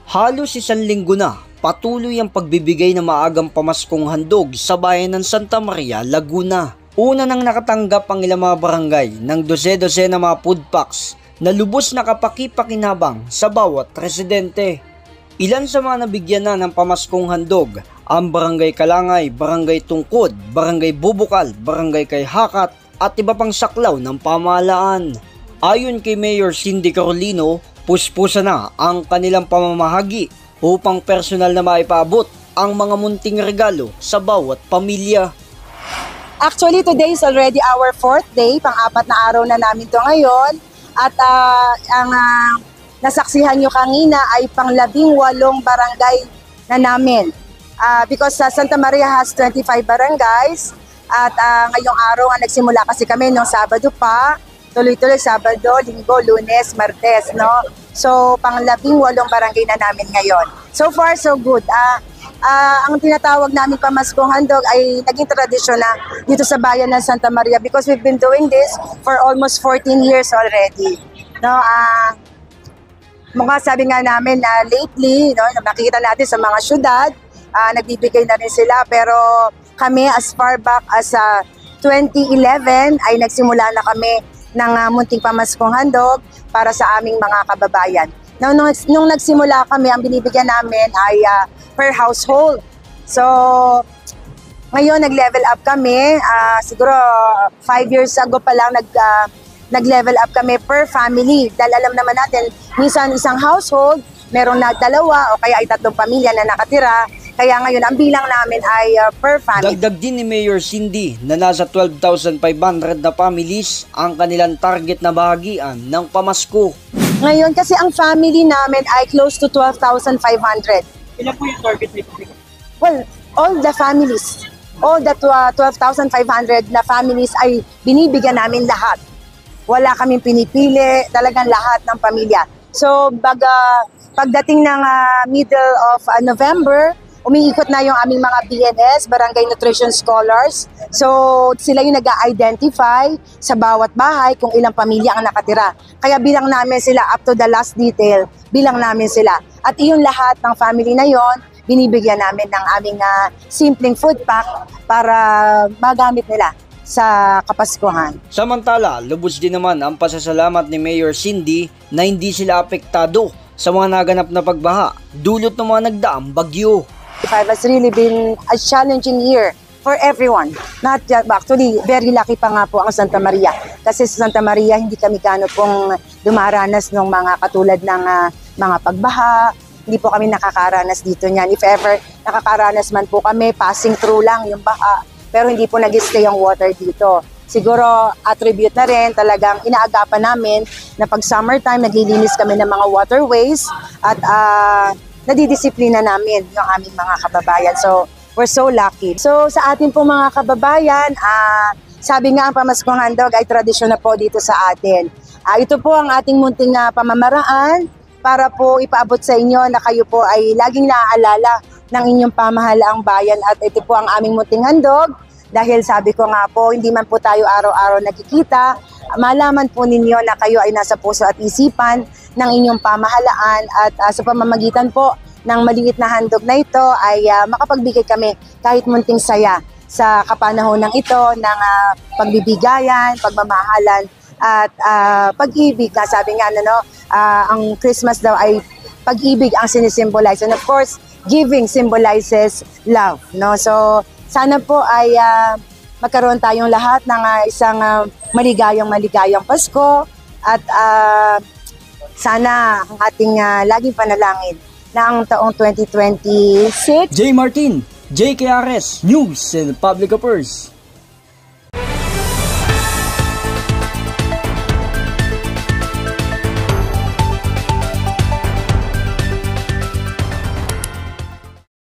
Halos isang linggo na, patuloy ang pagbibigay ng maagang pamaskong handog sa bayan ng Santa Maria, Laguna. Una nang nakatanggap ang ilang mga barangay ng dose-dose na mga food packs na lubos na kapaki-pakinabang sa bawat residente. Ilan sa mga nabigyan na ng pamaskong handog ang Barangay Kalangay, Barangay Tungkod, Barangay Bubukal, Barangay Kayhakat at iba pang saklaw ng pamahalaan. Ayon kay Mayor Cindy Carolino, puspusa na ang kanilang pamamahagi upang personal na maipaabot ang mga munting regalo sa bawat pamilya. Actually, today is already our 4th day, pang-apat na araw na namin to ngayon. At ang nasaksihan nyo kanina ay pang-18 barangay na namin. Because Santa Maria has 25 barangays at ngayong araw nagsimula kasi kami nung Sabado pa. Tuloy-tuloy Sabado, Linggo, Lunes, Martes, no? So, pang-18 barangay na namin ngayon. So far, so good. Ang tinatawag namin pamaskong handog ay naging tradisyon na dito sa bayan ng Santa Maria because we've been doing this for almost 14 years already. No, mga sabi nga namin na lately, no, nakikita natin sa mga syudad, nagbibigay na rin sila, pero kami as far back as 2011 ay nagsimula na kami ng munting pamaskong handog para sa aming mga kababayan. Nung nagsimula kami, ang binibigyan namin ay per household. So, ngayon nag-level up kami. Siguro 5 years ago pa lang nag-level up kami per family. Dahil alam naman natin, minsan isang household, meron na 2 o kaya ay 3 pamilya na nakatira. Kaya ngayon, ang bilang namin ay per family. Dagdag din ni Mayor Cindy na nasa 12,500 na families ang kanilang target na bahagian ng pamasko. Ngayon, kasi ang family namin ay close to 12,500. Ilan po yung target nito? Well, all the families, all the 12,500 na families ay binibigyan namin lahat. Wala kaming pinipili, talagang lahat ng pamilya. So, pagdating ng middle of November, umiikot na yung aming mga BNS, Barangay Nutrition Scholars. So, sila yung nag-identify sa bawat bahay kung ilang pamilya ang nakatira. Kaya bilang namin sila up to the last detail, bilang namin sila. At iyon lahat ng family na yon, binibigyan namin ng aming simpleng food pack para magamit nila sa Kapaskuhan. Samantala, lubos din naman ang pasasalamat ni Mayor Cindy na hindi sila apektado sa mga naganap na pagbaha dulot ng mga nagdaang bagyo. It has really been a challenging year for everyone. Not just, actually, very lucky pa nga po ang Santa Maria. Kasi sa Santa Maria, hindi kami gano'n pong dumaranas ng mga katulad ng mga pagbaha. Hindi po kami nakakaranas dito niyan. If ever nakakaranas man po kami, passing through lang yung baha. Pero hindi po nag-stay ang water dito. Siguro attribute na rin, talagang inaagapan namin na pag summertime, naglilinis kami ng mga waterways at nadidisiplina namin yung aming mga kababayan. So, we're so lucky. So, sa ating po mga kababayan, sabi nga ang pamaskong handog ay tradisyon na po dito sa atin. Ito po ang ating munting pamamaraan para po ipaabot sa inyo na kayo po ay laging naaalala ng inyong pamahalaang bayan at ito po ang aming munting handog. Dahil sabi ko nga po, hindi man po tayo araw-araw nagkikita, malaman po ninyo na kayo ay nasa puso at isipan ng inyong pamahalaan at sa pamamagitan po ng maliit na handog na ito ay makapagbigay kami kahit munting saya sa kapanahonang ito ng pagbibigayan, pagmamahalan at pag-ibig. Sabi nga ang Christmas daw ay pag-ibig ang sinisimbolize. And of course, giving symbolizes love. No? So, sana po ay magkaroon tayong lahat ng isang maligayang Pasko at sana ang ating laging panalangin na ang taong 2026. J. Martin, JKRS, News and Public Affairs.